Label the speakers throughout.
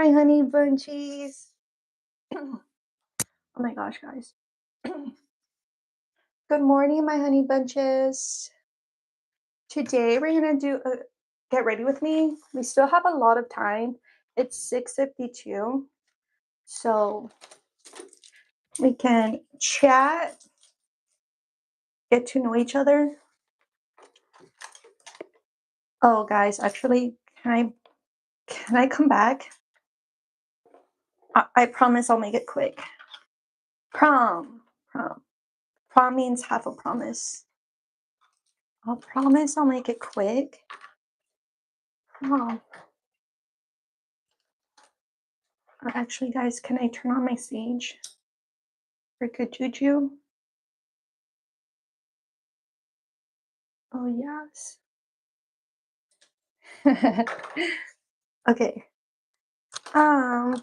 Speaker 1: my honey bunchies. Oh my gosh, guys. Good morning, my honey bunches. Today we're gonna do get ready with me. We still have a lot of time. It's 6:52, so we can chat, get to know each other. Oh, guys, actually, can I come back? I promise I'll make it quick. Prom. Prom means half a promise. I'll promise I'll make it quick. Prom. Actually, guys, can I turn on my sage for good juju? Oh, yes. Okay. Um,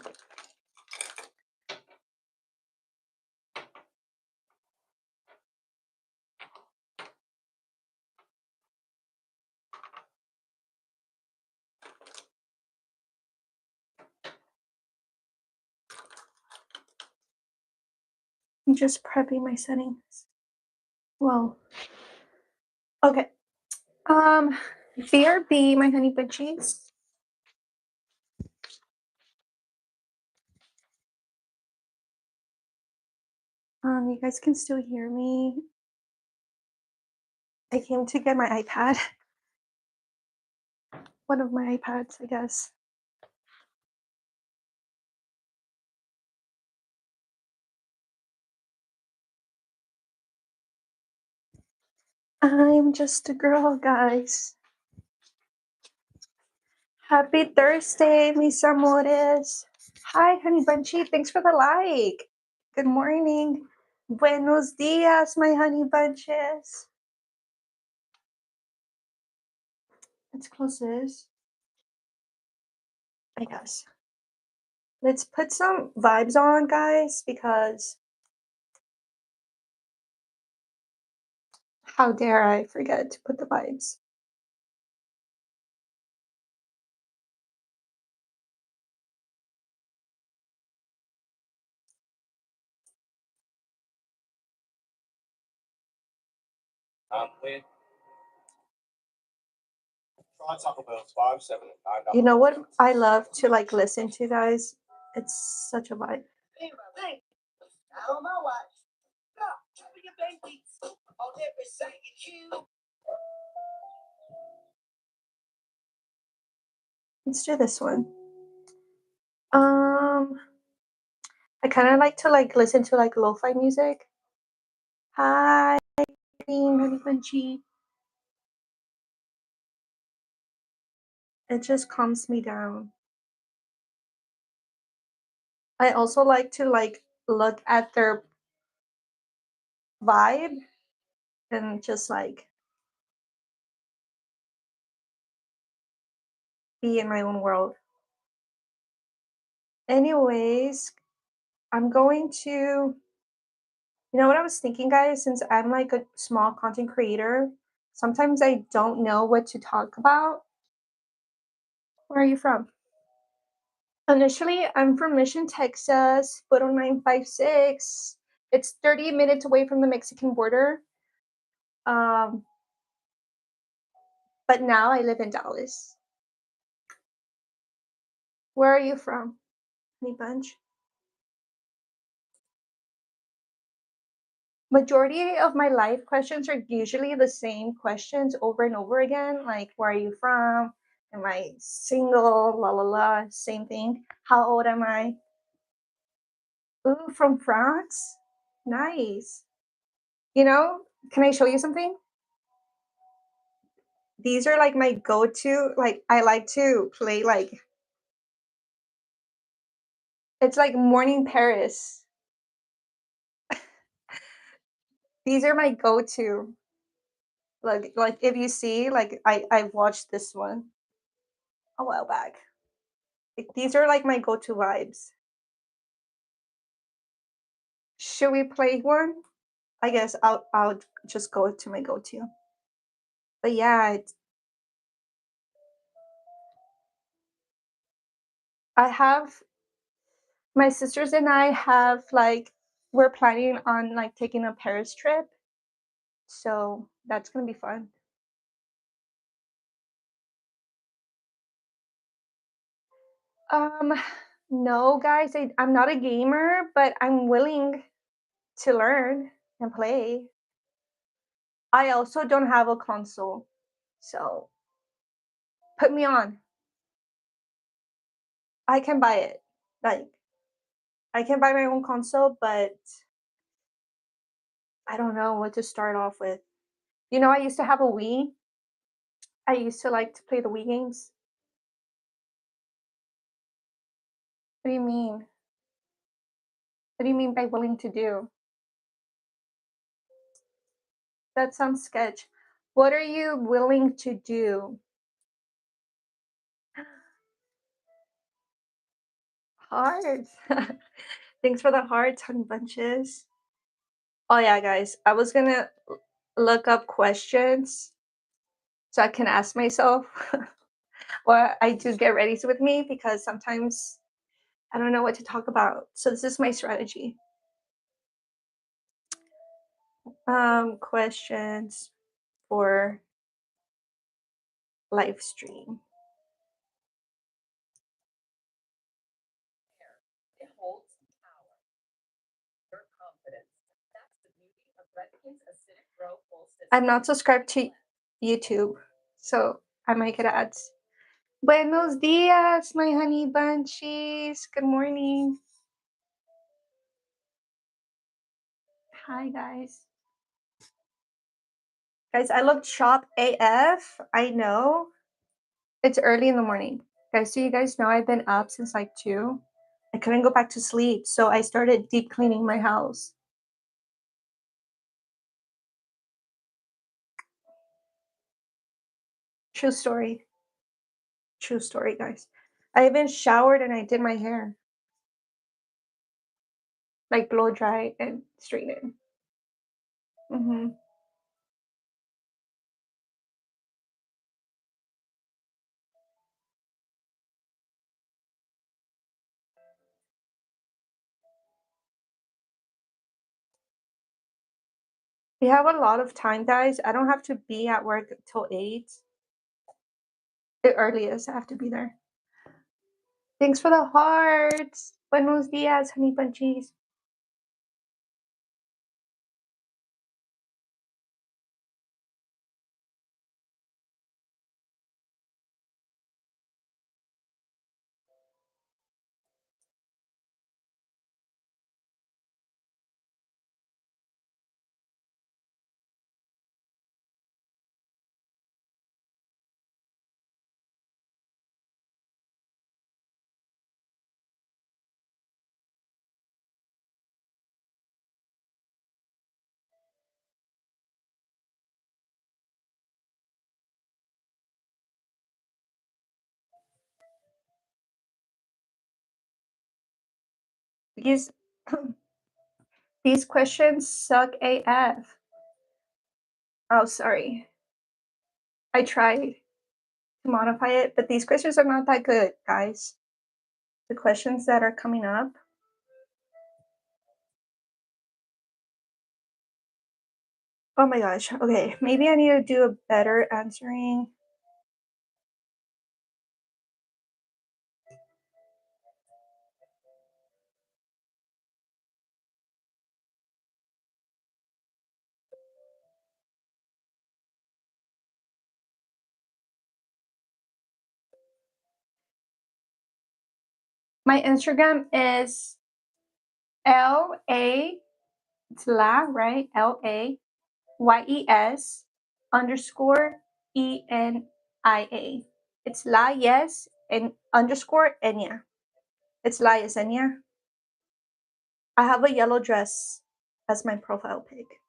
Speaker 1: I'm just prepping my settings. Well, okay. BRB, my honey bunchies. You guys can still hear me. I came to get my iPad. One of my iPads, I guess. I'm just a girl, guys. Happy Thursday, mis amores. Hi, honey bunchy. Thanks for the like. Good morning. Buenos dias, my honey bunches. Let's close this, I guess. Let's put some vibes on, guys, because how dare I forget to put the vibes. You know what I love to like listen to, guys? It's such a vibe. Let's do this one. I kind of like to like listen to like lo-fi music. Hi, honey bunchy. It just calms me down. I also like to like look at their vibe and just like be in my own world. Anyways, I'm going to, you know what I was thinking, guys? Since I'm like a small content creator, sometimes I don't know what to talk about. Where are you from? Initially, I'm from Mission, Texas, Photo 956. It's 30 minutes away from the Mexican border. But now I live in Dallas. Where are you from, honey bunch? Majority of my life questions are usually the same questions over and over again, like where are you from? Am I single? La la la, same thing. How old am I? Ooh, from France? Nice. You know, can I show you something? These are like my go-to, like I like to play like it's like Morning Paris. These are my go-to. Like if you see, like I watched this one a while back. Like, these are like my go-to vibes. Should we play one? I guess I'll just go to my go-to. But yeah, I have my sisters and I have like we're planning on like taking a Paris trip, so that's gonna be fun. Um, no, guys, I'm not a gamer, but I'm willing to learn and play. I also don't have a console, so put me on. I can buy it. Like I can buy my own console, but I don't know what to start off with. I used to have a Wii. I used to like to play the Wii games. What do you mean? What do you mean by willing to do? That sounds sketch. What are you willing to do? Hearts. Thanks for the hearts, honey bunches. Oh yeah, guys. I was gonna look up questions so I can ask myself what I do get ready with me because sometimes I don't know what to talk about. So this is my strategy. Questions for live stream. I'm not subscribed to YouTube, so I might get ads. Buenos dias, my honey bunchies. Good morning. Hi, guys. Guys, I look chop AF. I know. It's early in the morning. Guys, so you guys know I've been up since like 2. I couldn't go back to sleep, so I started deep cleaning my house. True story. True story, guys. I even showered and I did my hair. Like blow dry and straighten. Hmm. We have a lot of time, guys. I don't have to be at work till 8. The earliest I have to be there. Thanks for the hearts. Buenos dias, honey bunchies. These these questions suck AF. Oh, sorry. I tried to modify it, but these questions are not that good, guys. The questions that are coming up. Oh my gosh. Okay, maybe I need to do a better answering. My Instagram is LA, it's La, right? LAYES underscore ENIA. It's La Yes and underscore Enya. It's La Yesenia. I have a yellow dress as my profile pic,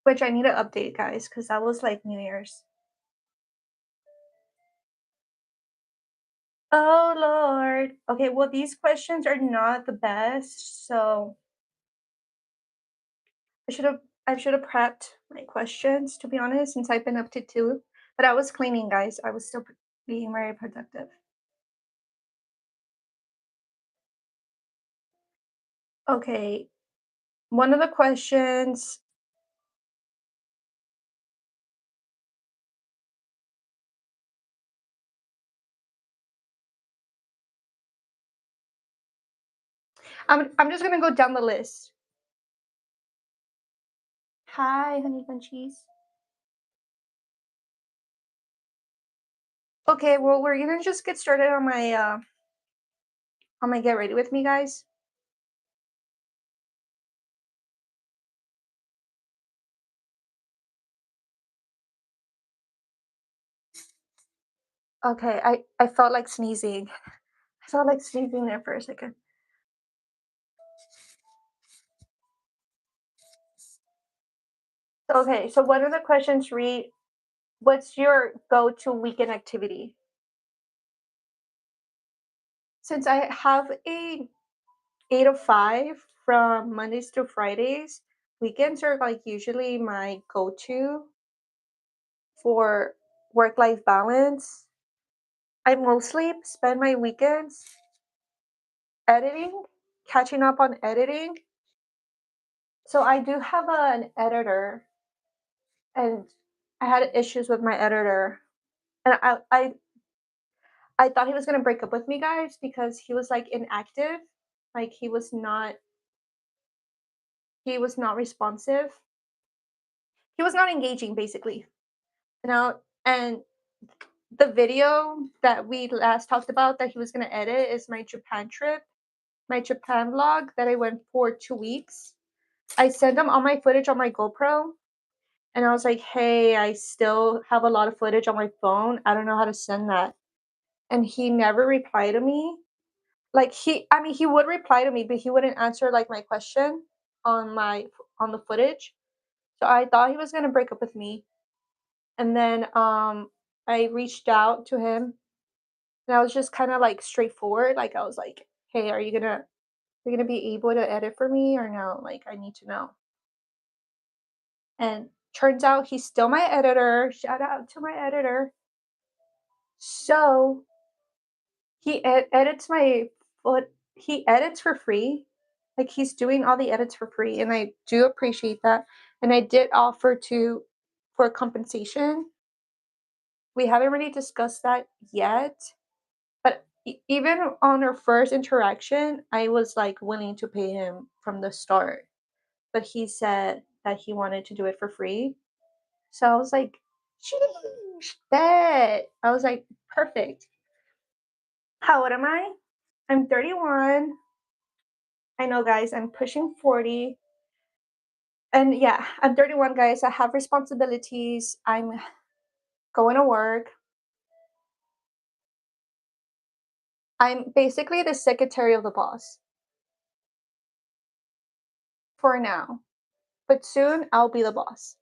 Speaker 1: which I need to update, guys, because that was like New Year's. Oh Lord. Okay, well these questions are not the best, so I should have prepped my questions to be honest, since I've been up to 2. But I was cleaning, guys. I was still being very productive. Okay, one of the questions. I'm just gonna go down the list. Hi, honey bunchies. Okay, well, we're gonna just get started on my get ready with me, guys. Okay, I felt like sneezing. I felt like sneezing there for a second. Okay, so one of the questions read, "What's your go-to weekend activity?" Since I have a 8 to 5 from Mondays to Fridays, weekends are like usually my go-to for work-life balance. I mostly spend my weekends editing, catching up on editing. So I do have an editor, and I had issues with my editor, and I thought he was gonna break up with me, guys, because he was like inactive, like he was not responsive, he was not engaging, basically, you know. And the video that we last talked about that he was gonna edit is my Japan trip, my Japan vlog that I went for 2 weeks. I sent him all my footage on my GoPro, and I was like, "Hey, I still have a lot of footage on my phone. I don't know how to send that." And he never replied to me. Like I mean, he would reply to me, but he wouldn't answer like my question on my on the footage. So I thought he was gonna break up with me. And then I reached out to him, and I was just kind of like straightforward. Like I was like, "Hey, are you gonna be able to edit for me or no? Like I need to know." And turns out he's still my editor. Shout out to my editor. So edits my foot. He edits for free. Like he's doing all the edits for free, and I do appreciate that. And I did offer to for compensation. We haven't really discussed that yet, but even on our first interaction, I was like willing to pay him from the start. But he said that he wanted to do it for free. So I was like, sheesh, bet. I was like, perfect. How old am I? I'm 31. I know, guys, I'm pushing 40. And yeah, I'm 31, guys. I have responsibilities. I'm going to work. I'm basically the secretary of the boss for now. But soon I'll be the boss.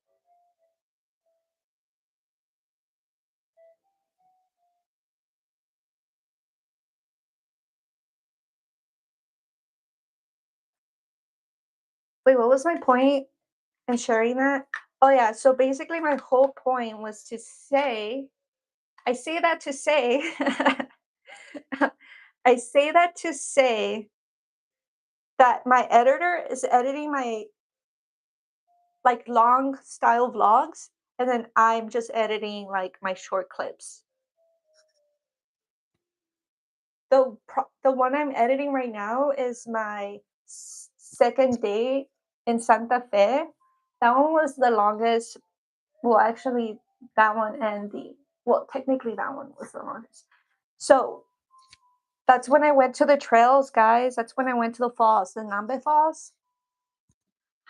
Speaker 1: Wait, what was my point in sharing that? Oh, yeah. So basically, my whole point was to say, I say that to say, I say that to say that my editor is editing my like long style vlogs, and then I'm just editing like my short clips. The one I'm editing right now is my second day in Santa Fe. That one was the longest. Well, actually, that one and the well, technically that one was the longest. So that's when I went to the trails, guys. That's when I went to the falls, the Nambe Falls.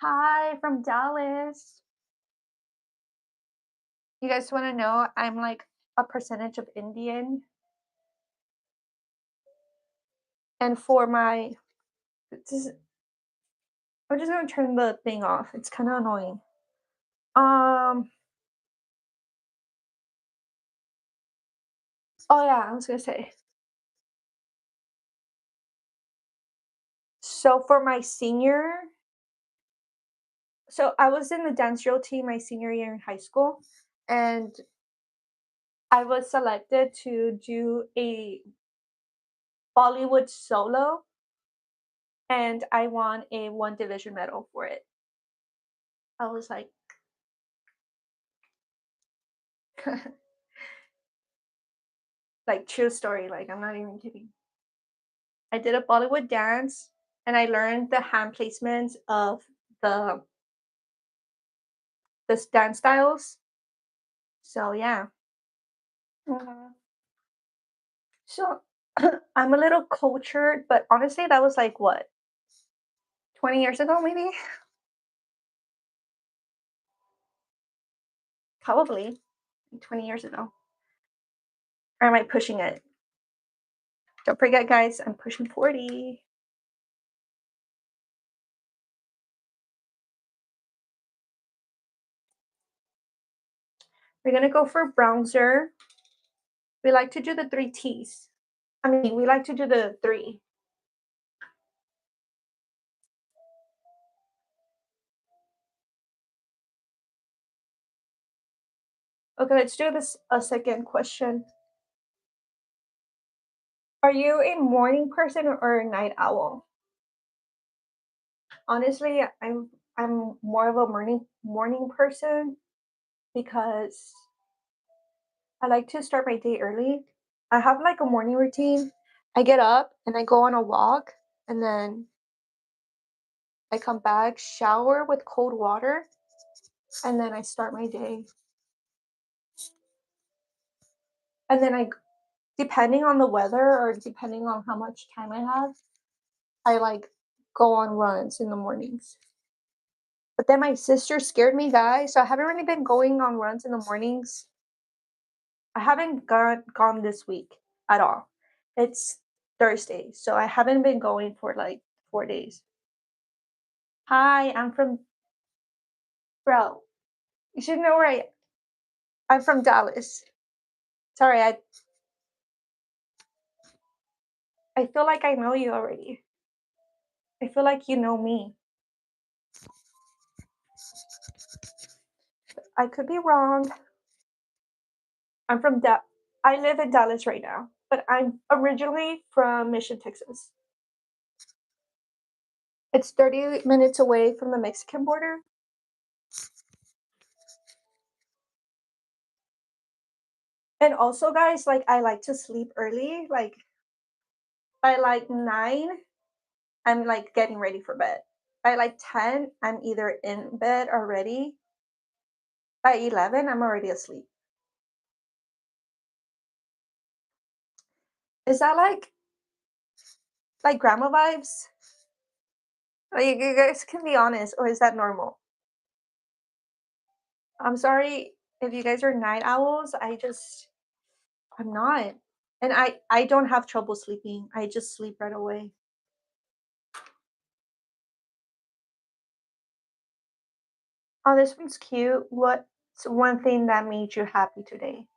Speaker 1: Hi from Dallas. You guys want to know? I'm like a percentage of Indian, and for my, this, I'm just gonna turn the thing off. It's kind of annoying. Um. Oh yeah, I was gonna say. So for my senior, so I was in the dance drill team my senior year in high school, and I was selected to do a Bollywood solo, and I won a one division medal for it. I was like, like true story. Like I'm not even kidding. I did a Bollywood dance, and I learned the hand placements of the the dance styles. So yeah. Mhm. So I'm a little cultured, but honestly, that was like what 20 years ago, maybe. Probably 20 years ago. Or am I pushing it? Don't forget, guys, I'm pushing 40. We're gonna go for bronzer. We like to do the three T's. I mean, we like to do the three. Okay, let's do this a second question. Are you a morning person or a night owl? Honestly, I'm more of a morning person because I like to start my day early. I have like a morning routine. I get up and I go on a walk, and then I come back, shower with cold water, and then I start my day. And then depending on the weather or depending on how much time I have, I like go on runs in the mornings. But then my sister scared me, guys, so I haven't really been going on runs in the mornings. I haven't gone this week at all. It's Thursday, so I haven't been going for like 4 days. Hi, I'm from bro. You should know where I'm from Dallas. Sorry, I feel like I know you already. I feel like you know me. I could be wrong. I'm from I live in Dallas right now, but I'm originally from Mission, Texas. It's 30 minutes away from the Mexican border. And also, guys, like I like to sleep early. Like by like 9, I'm like getting ready for bed. By like 10, I'm either in bed already. By 11, I'm already asleep. Is that like grandma vibes? Like you guys can be honest, or is that normal? I'm sorry if you guys are night owls. I'm not. And I don't have trouble sleeping. I just sleep right away. Oh, this one's cute. What's one thing that made you happy today?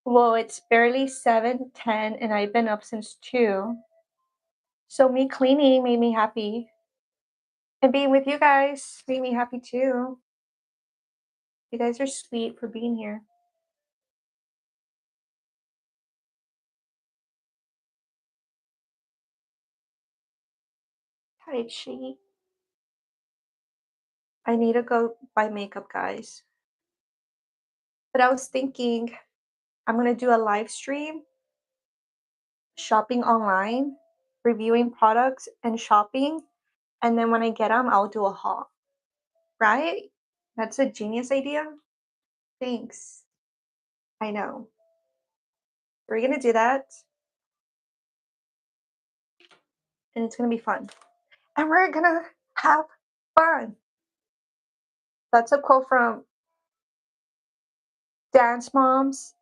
Speaker 1: Well, it's barely 7:10 and I've been up since 2. So me cleaning made me happy. And being with you guys made me happy too. You guys are sweet for being here. Hi, she. I need to go buy makeup, guys. But I was thinking I'm gonna do a live stream shopping online, reviewing products and shopping, and then when I get them, I'll do a haul. Right? That's a genius idea. Thanks. I know. We're gonna do that, and it's gonna be fun. And we're gonna have fun. That's a quote from Dance Moms,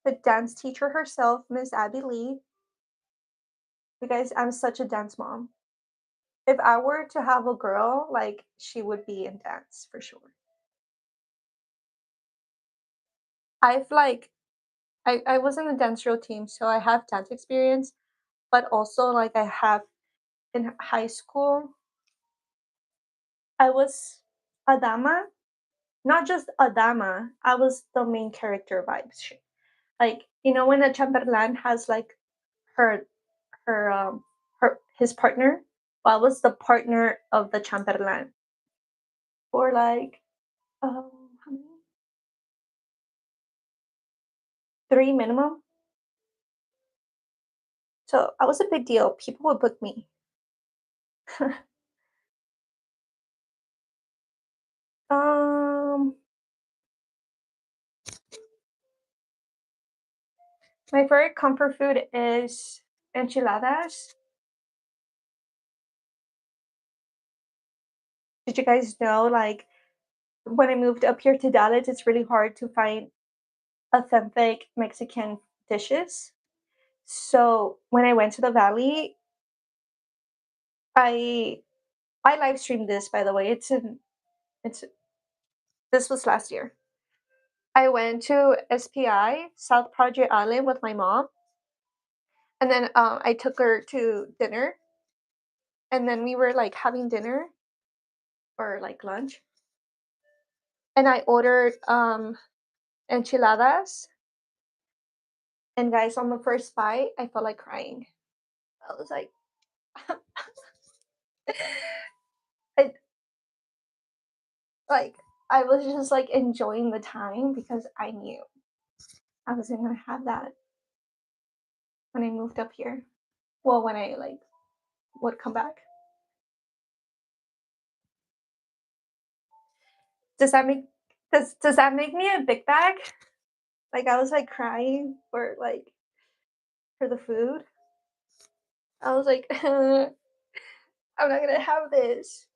Speaker 1: the dance teacher herself, Miss Abby Lee. You guys, I'm such a dance mom. If I were to have a girl, like she would be in dance for sure. I've like I was in the dance drill team, so I have dance experience, but also like I have in high school, I was a dama, not just a dama. I was the main character vibes. Like, you know, when a chamberlain has like her her her his partner. Well, I was the partner of the chamberlain for like how many? 3 minimum. So I was a big deal. People would book me. um, my favorite comfort food is enchiladas. Did you guys know, like, when I moved up here to Dallas, it's really hard to find authentic Mexican dishes. So when I went to the valley, I I live streamed this, by the way. It's this was last year. I went to SPI, South Project Island, with my mom, and then I took her to dinner, and then we were like having dinner or like lunch, and I ordered enchiladas. And guys, on the first bite, I felt like crying. I was like, I, like I was just like enjoying the time because I knew I wasn't gonna have that when I moved up here. Well, when I like would come back. Does that make does that make me a big bag? Like I was like crying for the food. I was like, I'm not gonna have this.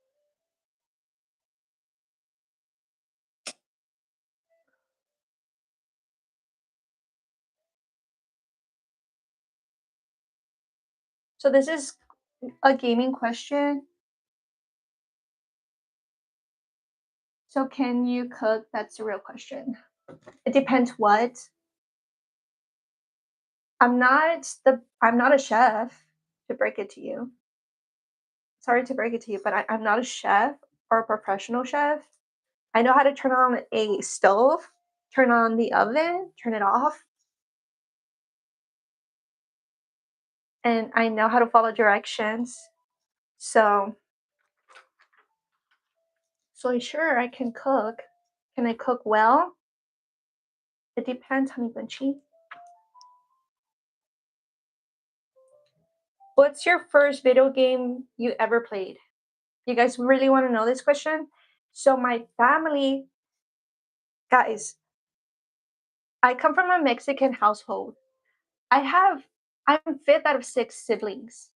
Speaker 1: So this is a gaming question. So can you cook? That's the real question. It depends what. I'm not a chef, to break it to you. Sorry to break it to you, but I'm not a chef or a professional chef. I know how to turn on a stove, turn on the oven, turn it off, and I know how to follow directions. So sure I can cook. Can I cook well? It depends, honey bunchy. What's your first video game you ever played? You guys really want to know this question? So my family, guys, I come from a Mexican household. I have I'm fifth out of six siblings.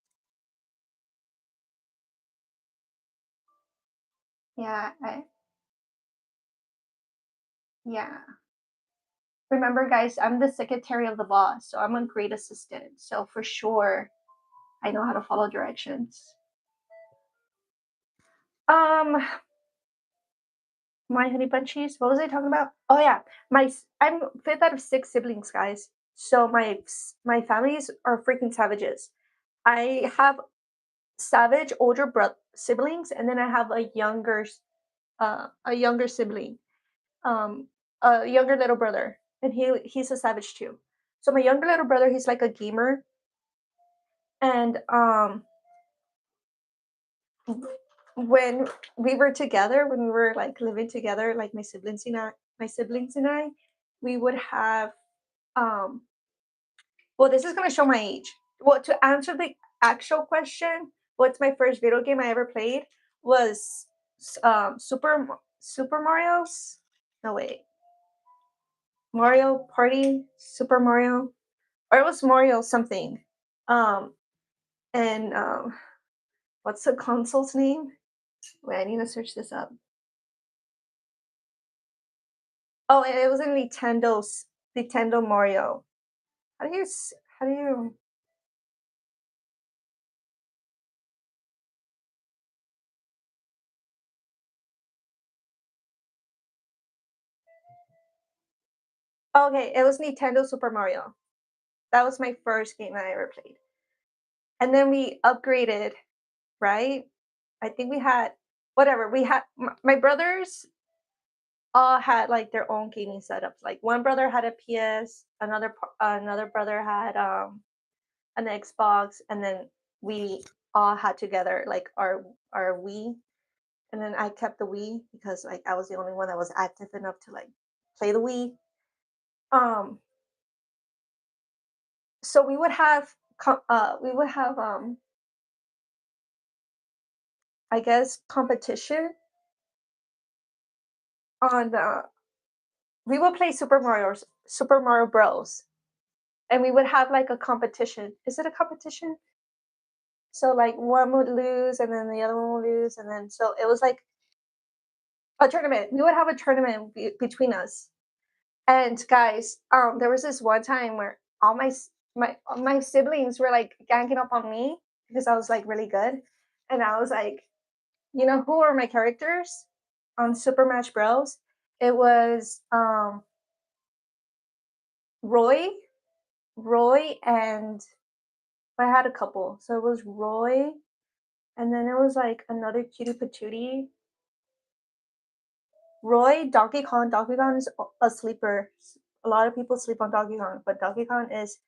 Speaker 1: Yeah, yeah. Remember, guys, I'm the secretary of the boss, so I'm a great assistant. So for sure, I know how to follow directions. Um, my honey bunchies. What was I talking about? Oh yeah, I'm fifth out of six siblings, guys. So my families are freaking savages. I have savage older siblings, and then I have a younger sibling, um, a younger little brother, and he's a savage too. So my younger little brother, he's like a gamer, and when we were together, when we were like living together, like my siblings and I, we would have um. Well, this is gonna show my age. Well, to answer the actual question, what's my first video game I ever played was Super Mario's. No wait, Mario Party, Super Mario, or it was Mario something. Um, and what's the console's name? Wait, I need to search this up. Oh, and it was a Nintendo Mario. How do you? Okay, it was Nintendo Super Mario. That was my first game I ever played. And then we upgraded, right? I think we had whatever we had. My brothers all had like their own gaming setups. Like one brother had a PS, another brother had an Xbox, and then we all had together like our Wii, and then I kept the Wii because like I was the only one that was active enough to like play the Wii. Um, so we would have I guess competition on the we would play Super Mario Bros. And we would have like a competition. Is it a competition? So like one would lose and then the other one would lose and then so it was like a tournament. We would have a tournament between us. And guys, there was this one time where my siblings were like ganging up on me because I was like really good. And I was like, you know who are my characters on Super Smash Bros? It was Roy, Roy and I had a couple. So it was Roy, and then it was like another cutie patootie. Roy, Donkey Kong. Donkey Kong is a sleeper. A lot of people sleep on Donkey Kong, but Donkey Kong is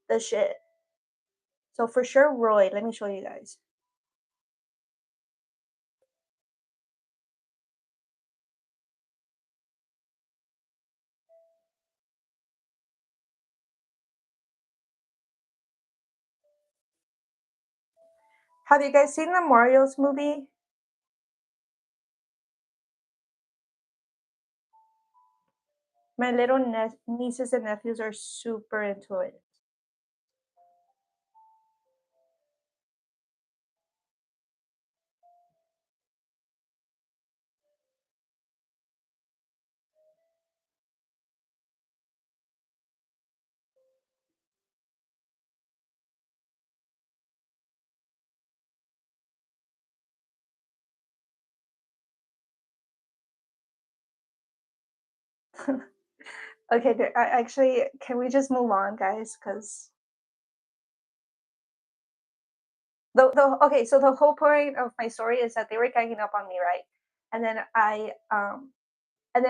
Speaker 1: the shit. So for sure, Roy. Let me show you guys. Have you guys seen the Mario's movie? My little nieces and nephews are super into it. Okay, actually, can we just move on, guys? Because so the whole point of my story is that they were ganging up on me, right? And then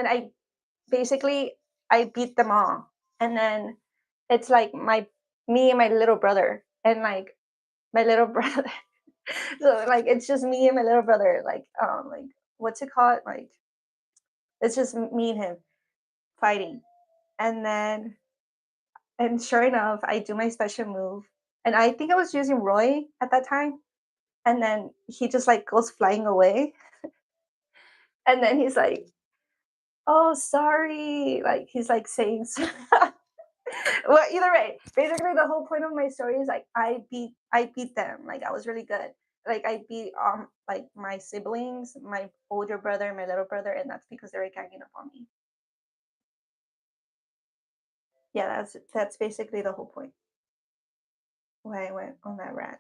Speaker 1: I basically I beat them all. And then it's like my me and my little brother and like my little brother. So like it's just me and my little brother. Like what's it called? Like it's just me and him fighting. And then and sure enough, I do my special move. And I think I was using Roy at that time. And then he just like goes flying away. And then he's like, oh sorry. Like he's like saying well, either way, basically the whole point of my story is like I beat them. Like I was really good. Like I beat like my siblings, my older brother, my little brother, and that's because they were ganging up on me. Yeah, that's basically the whole point. Why I went on that rant.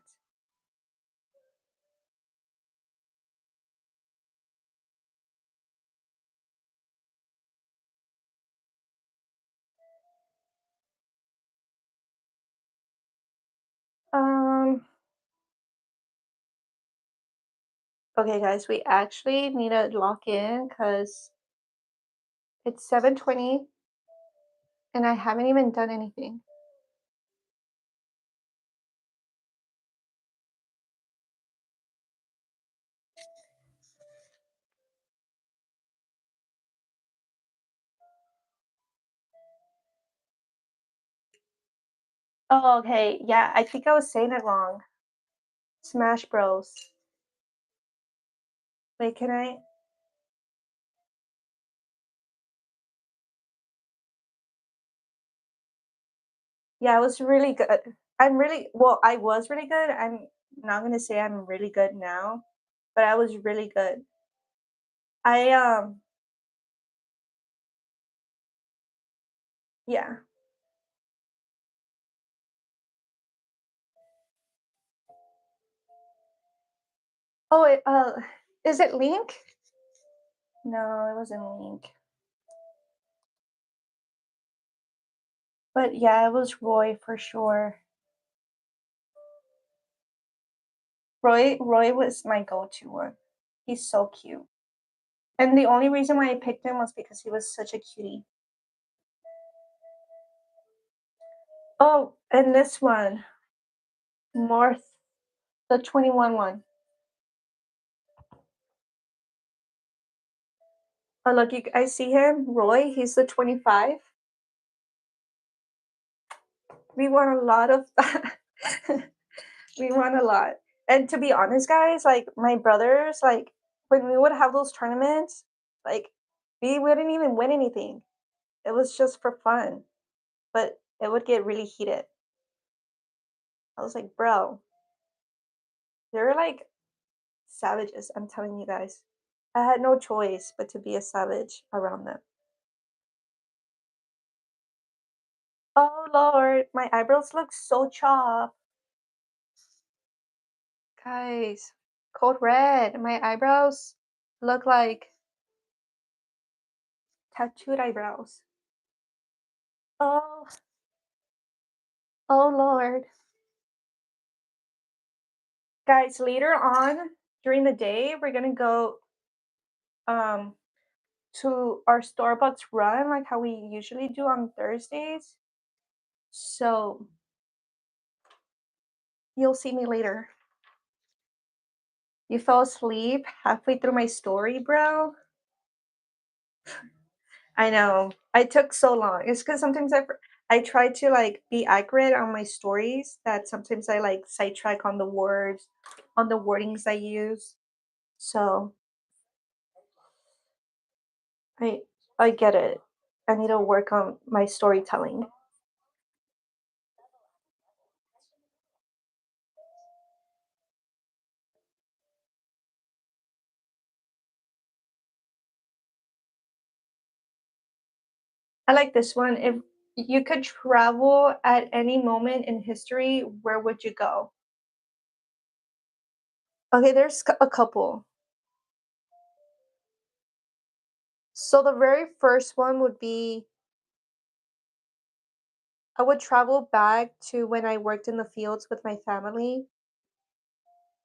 Speaker 1: Um okay guys, we actually need to lock in because it's 7:20 and I haven't even done anything. Oh, okay. Yeah, I think I was saying it wrong. Smash Bros. Wait, can I? Yeah, I was really good. I was really good. I'm not gonna say I'm really good now, but I was really good. I yeah. Oh, is it Link? No, it wasn't Link. But yeah, it was Roy for sure. Roy was my go-to one. He's so cute. And the only reason why I picked him was because he was such a cutie. Oh, and this one, Morth, the 21 one. Oh, look, I see him. Roy, he's the 25. We won a lot of we won a lot. And to be honest, guys, like my brothers, like when we would have those tournaments, like we wouldn't even win anything. It was just for fun, but it would get really heated. I was like, bro, they're like savages. I'm telling you guys. I had no choice but to be a savage around them. Oh Lord, my eyebrows look so chopped. Guys, cold red. My eyebrows look like tattooed eyebrows. Oh, oh Lord. Guys, later on during the day, we're gonna go um to our Starbucks run like how we usually do on Thursdays. So you'll see me later. You fell asleep halfway through my story, bro. I know. I took so long. It's because sometimes I try to like be accurate on my stories that sometimes I like sidetrack on the words, on the wordings I use. So I I get it. I need to work on my storytelling. I like this one. If you could travel at any moment in history, where would you go? Okay, there's a couple. So the very first one would be I would travel back to when I worked in the fields with my family.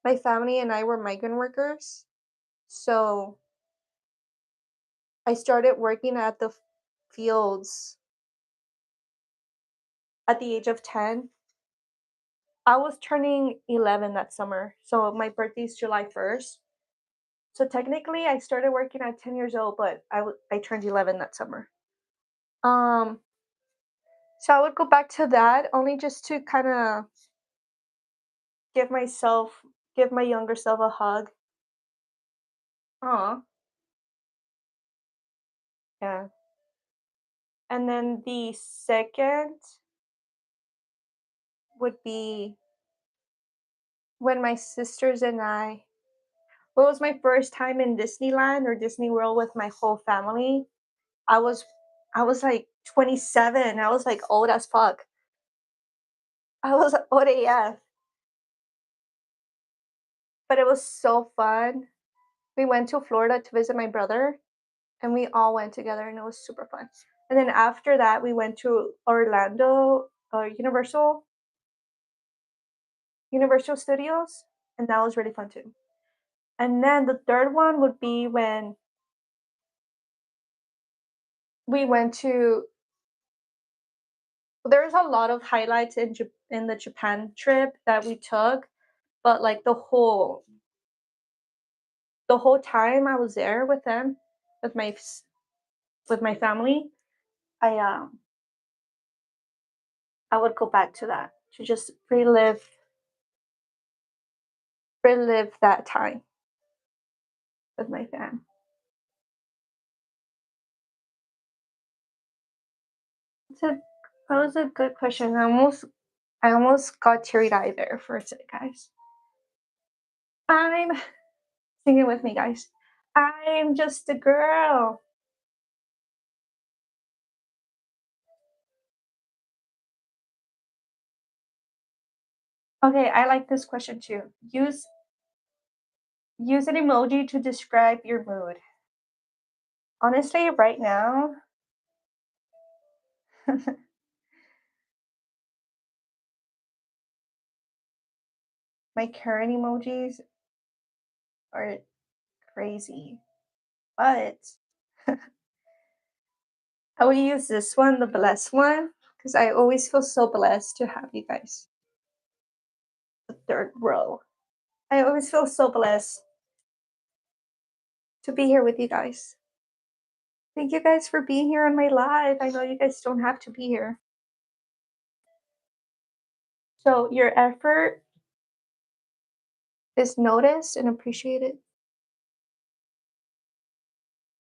Speaker 1: My family and I were migrant workers. So I started working at the fields at the age of 10. I was turning 11 that summer. So my birthday is July 1st. So technically I started working at 10 years old, but I turned 11 that summer. Um so I would go back to that only just to kind of give myself give my younger self a hug. Aw, yeah. And then the second would be when my sisters and I well, it was my first time in Disneyland or Disney World with my whole family. I was I was like 27. I was like old as fuck. I was old AF, but it was so fun. We went to Florida to visit my brother and we all went together and it was super fun. And then after that, we went to Orlando, Universal Studios, and that was really fun too. And then the third one would be when we went to. There's a lot of highlights in the Japan trip that we took, but like the whole time I was there with them, with with my family, I I would go back to that to just relive that time with my fam. It's a that was a good question. I almost got teary eyed there for a sec, guys. I'm singing with me, guys. I'm just a girl. Okay, I like this question too. Use an emoji to describe your mood. Honestly, right now, my current emojis are crazy. But I will use this one, the blessed one, because I always feel so blessed to have you guys. The third row. I always feel so blessed to be here with you guys. Thank you guys for being here on my live. I know you guys don't have to be here. So your effort is noticed and appreciated.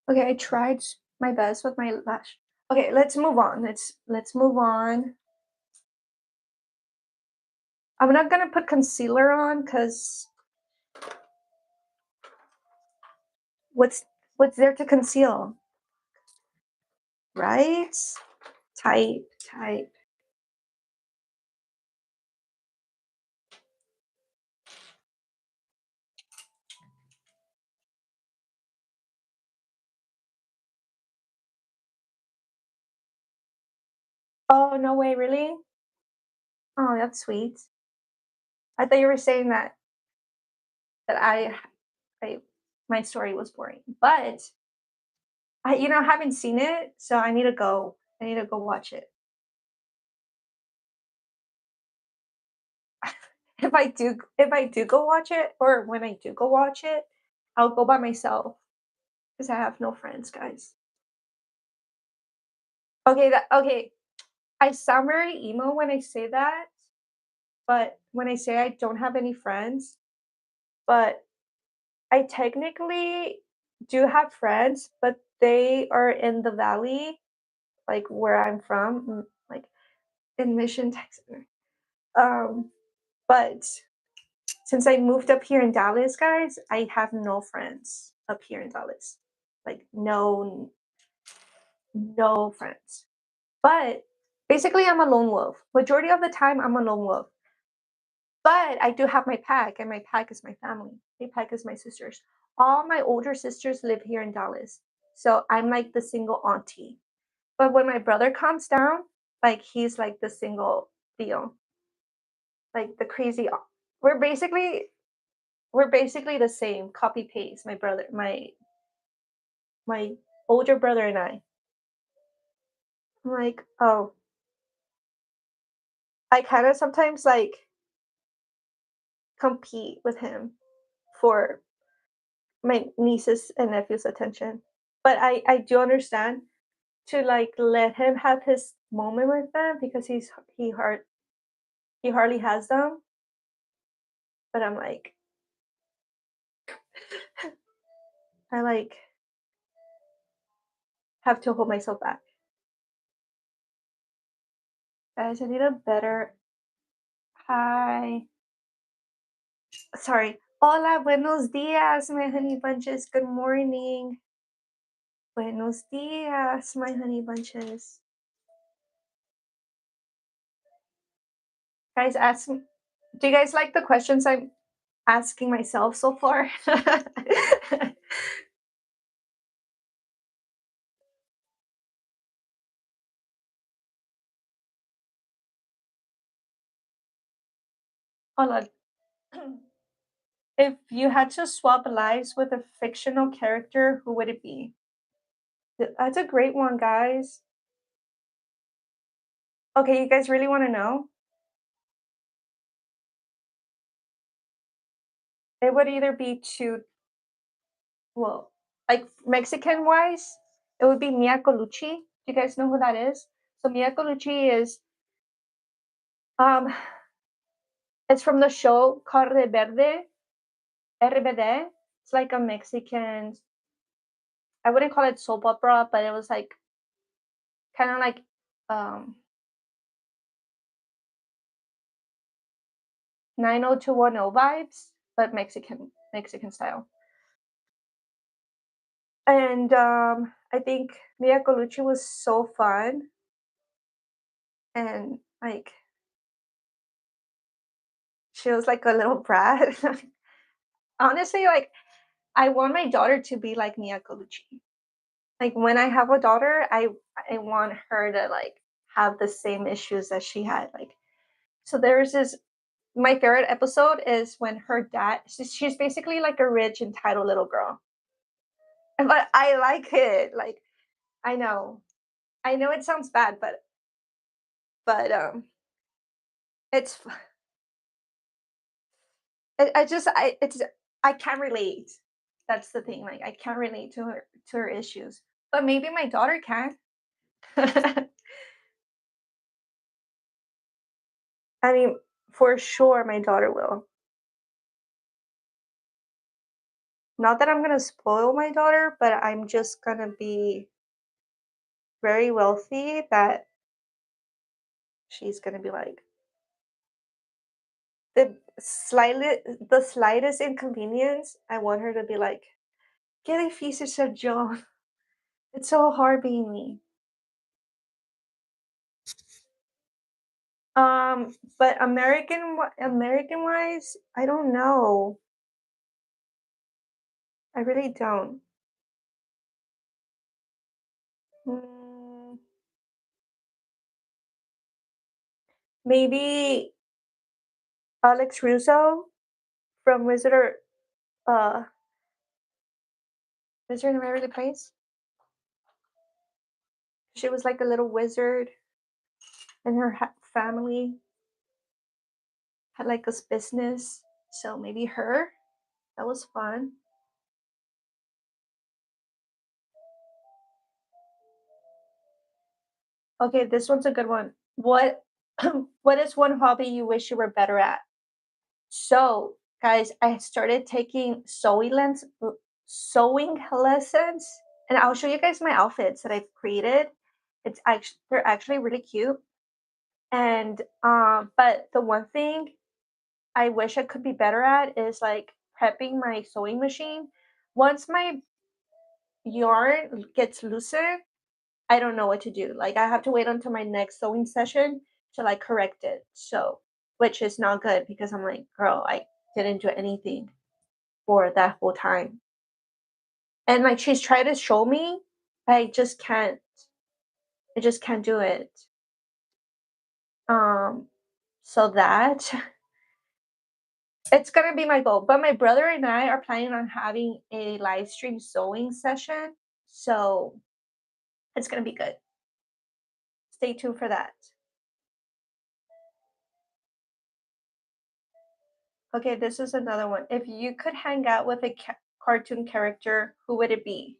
Speaker 1: Okay, I tried my best with my lash. Okay, let's move on. Let's move on. I'm not gonna put concealer on because what's what's there to conceal, right? Tight, tight. Oh no way, really? Oh, that's sweet. I thought you were saying that I my story was boring, but I haven't seen it, so I need to go. I need to go watch it. If I do go watch it, or when I do go watch it, I'll go by myself because I have no friends, guys. Okay. I sound very emo when I say that, but when I say I don't have any friends, but I technically do have friends, but they are in the valley, like where I'm from, like in Mission, Texas. Um, but since I moved up here in Dallas, guys, I have no friends up here in Dallas. Like no friends. But basically I'm a lone wolf. Majority of the time I'm a lone wolf. But I do have my pack, and my pack is my family. My pack is my sisters. All my older sisters live here in Dallas. So I'm like the single auntie. But when my brother comes down, like he's like the single Theo. Like the crazy we're basically we're basically the same, copy paste, my brother, my older brother and I. I'm like, oh, I kind of sometimes like compete with him for my nieces and nephews' attention. But I do understand to like let him have his moment with them because he hard he hardly has them. But I'm like, I like have to hold myself back. Guys, I need a better hi. Sorry. Hola, buenos dias, my honey bunches. Good morning. Buenos dias, my honey bunches. Guys, ask me. Do you guys like the questions I'm asking myself so far? Hold on. If you had to swap lives with a fictional character, who would it be? That's a great one, guys. Okay, you guys really want to know? It would either be two, well, like Mexican wise, it would be Mia Colucci. Do you guys know who that is? So Mia Colucci is um it's from the show Carre Verde, RBD. It's like a Mexican, I wouldn't call it soap opera, but it was like kind of like um 90210 vibes, but Mexican style. And I think Mia Colucci was so fun, and like she was like a little brat. Honestly, like I want my daughter to be like Mia Colucci. Like when I have a daughter, I want her to like have the same issues that she had. Like so there's this my favorite episode is when her dad she's basically like a rich entitled little girl. But I like it. Like, I know. I know it sounds bad, but it's I just I can't relate. That's the thing. Like I can't relate to her issues. But maybe my daughter can. I mean, for sure my daughter will. Not that I'm gonna spoil my daughter, but I'm just gonna be very wealthy that she's gonna be like the slightest inconvenience, I want her to be like, "Qué difícil ser yo. It's so hard being me." But American wise, I don't know. I really don't. Mm, maybe Alex Russo from uh Wizard in Waverly Place. She was like a little wizard, and her family had like a business. So maybe her. That was fun. Okay, this one's a good one. What what is one hobby you wish you were better at? So, guys, I started taking sewing lessons, and I'll show you guys my outfits that I've created. They're actually really cute. And but the one thing I wish I could be better at is like prepping my sewing machine. Once my yarn gets loosened, I don't know what to do. Like I have to wait until my next sewing session to like correct it. So, which is not good because I'm like, girl, I didn't do anything for that whole time. And like she's tried to show me, I just can't. I just can't do it. Um, so that it's gonna be my goal. But my brother and I are planning on having a live stream sewing session, so it's gonna be good. Stay tuned for that. Okay, this is another one. If you could hang out with a cartoon character, who would it be?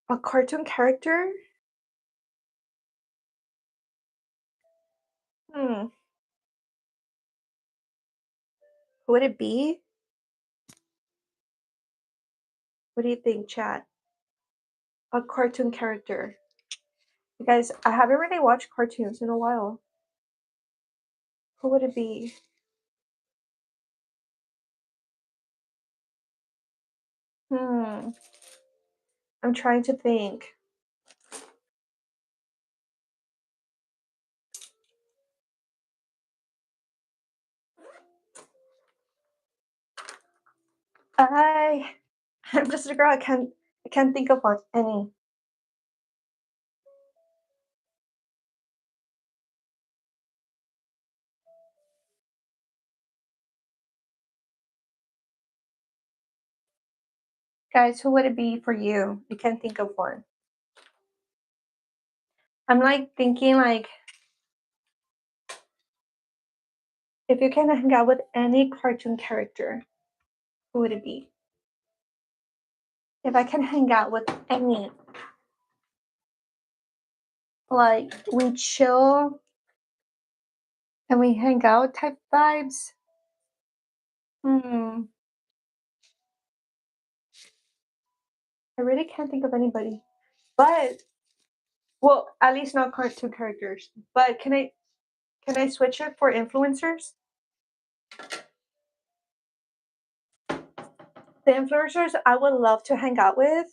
Speaker 1: A cartoon character? Hmm. Who would it be? What do you think, chat? A cartoon character. You guys, I haven't really watched cartoons in a while. Who would it be? Hmm. I'm trying to think. I I'm just a girl. I can't think of one any. Guys, who would it be for you? You can't think of one. I'm like thinking like if you can hang out with any cartoon character, who would it be? If I can hang out with any, like we chill and we hang out type vibes. Hmm. I really can't think of anybody. But well, at least not cartoon characters. But can I switch it for influencers? The influencers I would love to hang out with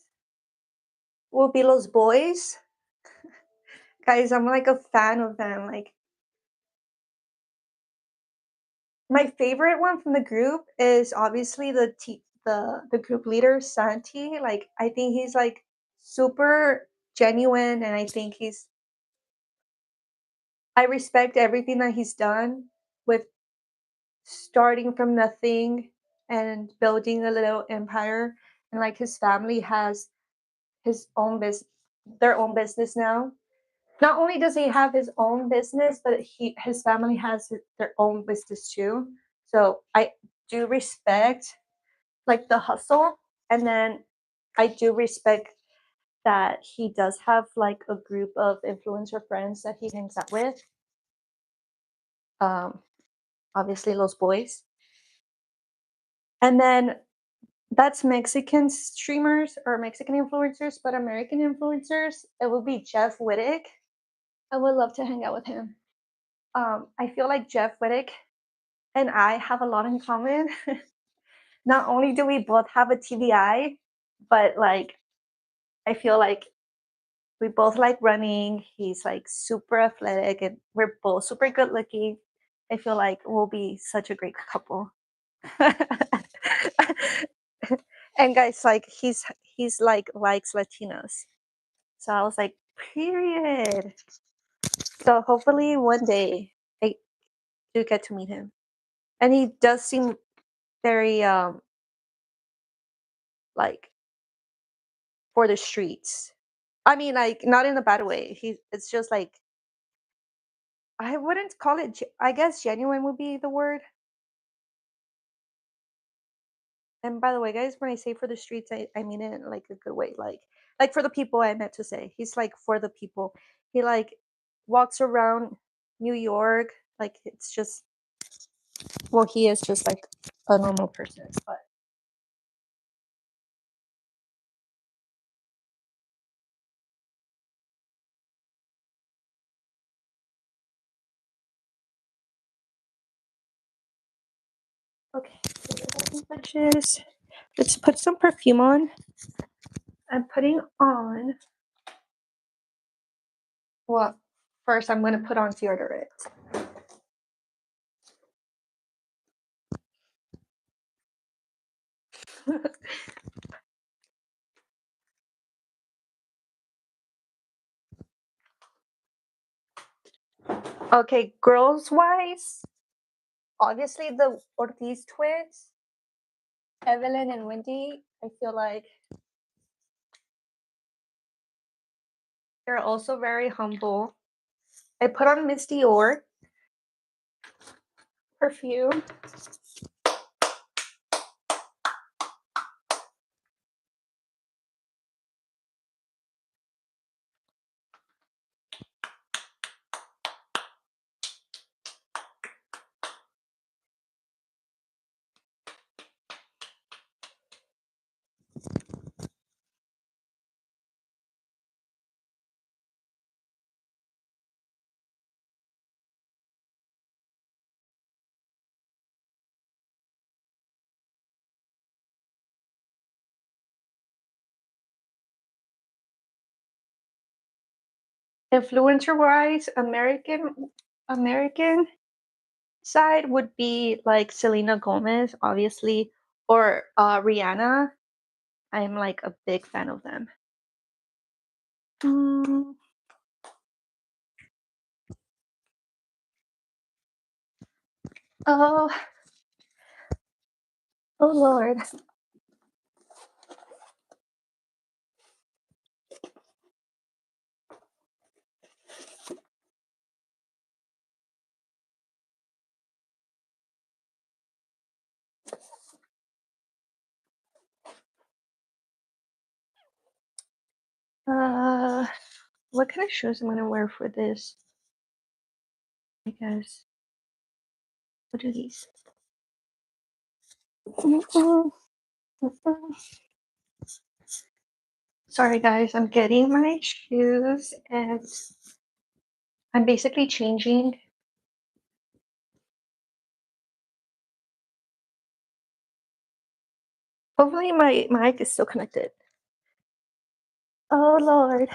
Speaker 1: will be Los Boys. Guys, I'm like a fan of them. Like my favorite one from the group is obviously the group leader Santi. Like I think he's like super genuine, and I think I respect everything that he's done with starting from nothing and building a little empire. And like his family has his own business, their own business now. Not only does he have his own business, but his family has their own business too. So I do respect like the hustle, and then I do respect that he does have like a group of influencer friends that he hangs out with. Um, Obviously, Los Boys, and then that's Mexican streamers or Mexican influencers, but American influencers, it would be Jeff Wittick. I would love to hang out with him. I feel like Jeff Wittick and I have a lot in common. Not only do we both have a TBI, but like I feel like we both like running. He's like super athletic and we're both super good looking. I feel like we'll be such a great couple. And guys, like he's like likes Latinos. So I was like, period. So hopefully one day I do get to meet him. And he does seem very like for the streets. I mean, like not in a bad way. It's just like I wouldn't call it. I guess genuine would be the word. And by the way, guys, when I say for the streets, I mean it in like a good way. Like for the people I meant to say. He's like for the people. He like walks around New York. Like it's just well, he is just like a normal person. But okay, so let's put some perfume on. I'm putting on well, first I'm gonna put on deodorant. Okay, girls wise, obviously the Ortiz twins, Evelyn and Wendy, I feel like they're also very humble. I put on Miss Dior perfume. Influencer wise, American side would be like Selena Gomez, obviously, or Rihanna. I'm like a big fan of them. Mm, oh, oh Lord. Uh, what kind of shoes I'm gonna wear for this? I guess. What are these? Sorry, guys. I'm getting my shoes and I'm basically changing. Hopefully, my mic is still connected. Oh Lord,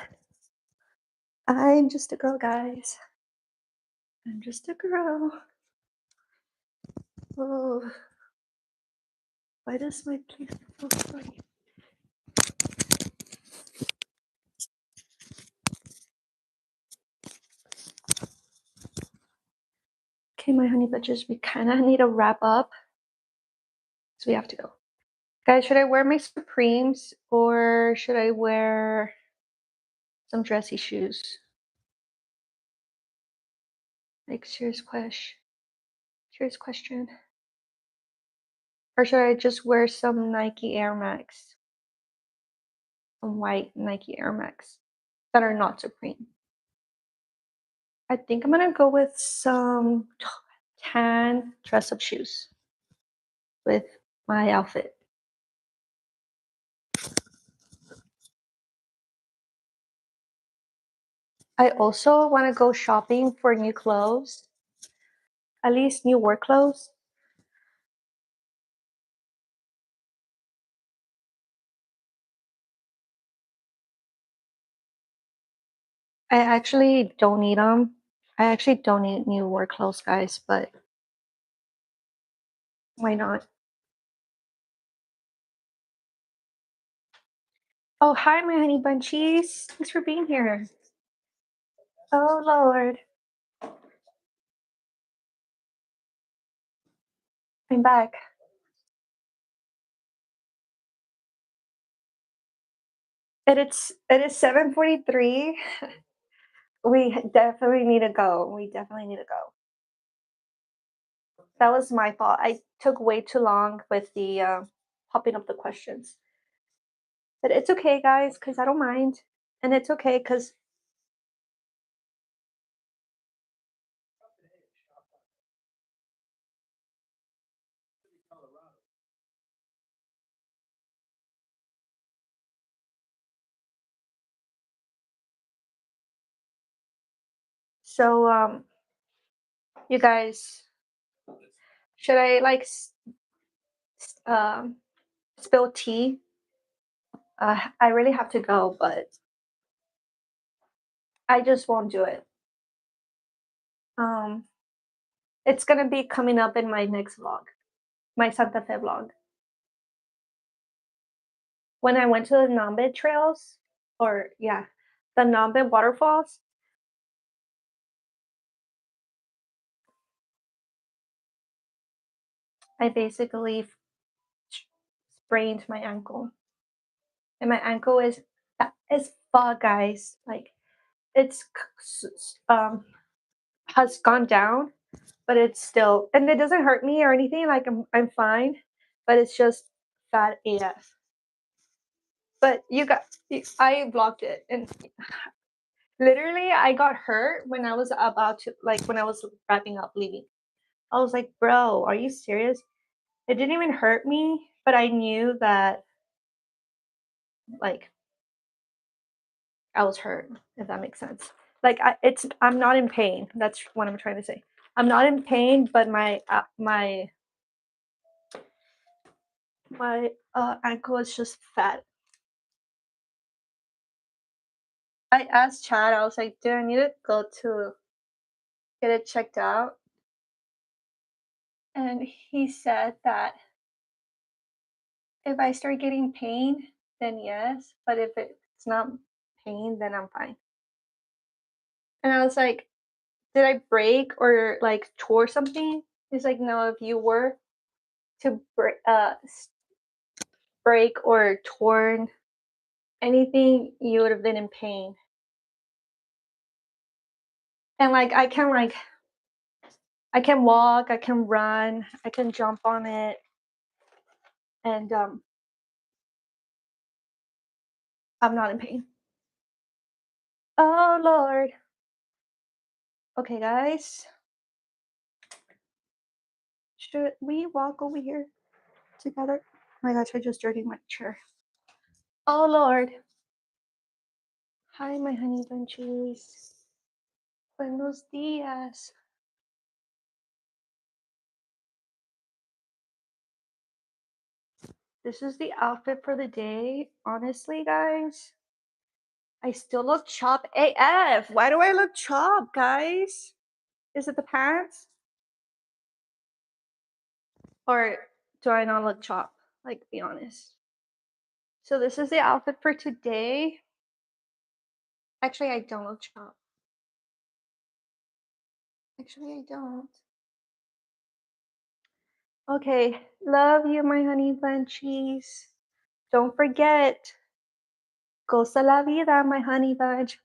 Speaker 1: I'm just a girl, guys. I'm just a girl. Oh, why does my place so funny? Okay, my honey bitches, we kind of need to wrap up. So we have to go. Guys, should I wear my Supremes or should I wear some dressy shoes? Like serious question. Serious question. Or should I just wear some Nike Air Max? Some white Nike Air Max that are not Supreme. I think I'm gonna go with some tan dress up shoes with my outfit. I also want to go shopping for new clothes, at least new work clothes. I actually don't need them. I actually don't need new work clothes, guys, but why not? Oh, hi, my honey bunchies. Thanks for being here. Oh, Lord. I'm back. It is 7:43. We definitely need to go. We definitely need to go. That was my fault. I took way too long with the popping up the questions. But it's okay, guys, because I don't mind. And it's okay because so you guys, should I like spill tea? I really have to go, but I just won't do it. Um, it's gonna be coming up in my next vlog, my Santa Fe vlog. When I went to the Nambe trails, or yeah, the Nambe waterfalls, I basically sprained my ankle, and my ankle is fat as fuck, guys. Like it's has gone down, but it's still, and it doesn't hurt me or anything. Like I'm fine, but it's just fat AF. But you got, I vlogged it, and literally I got hurt when I was about to, like when I was wrapping up leaving. I was like, bro, are you serious? It didn't even hurt me, but I knew that like I was hurt, if that makes sense. Like I'm not in pain. That's what I'm trying to say. I'm not in pain, but my ankle is just fat. I asked Chad, I was like, do I need to go to get it checked out? And he said that if I start getting pain, then yes, but if it's not pain, then I'm fine. And I was like, did I break or like tore something? He's like, no, if you were to break or torn anything, you would have been in pain. And like I can walk, I can run, I can jump on it, and I'm not in pain. Oh Lord. Okay, guys. Should we walk over here together? Oh my gosh, I just dirtied my chair. Oh Lord. Hi, my honey bunchies. Buenos dias. This is the outfit for the day. Honestly, guys, I still look chop AF. Why do I look chop, guys? Is it the pants? Or do I not look chop? Like, be honest. So this is the outfit for today. Actually, I don't look chop. Actually, I don't. Okay, love you, my honey bunchies. Don't forget, goza la vida, my honey bunch.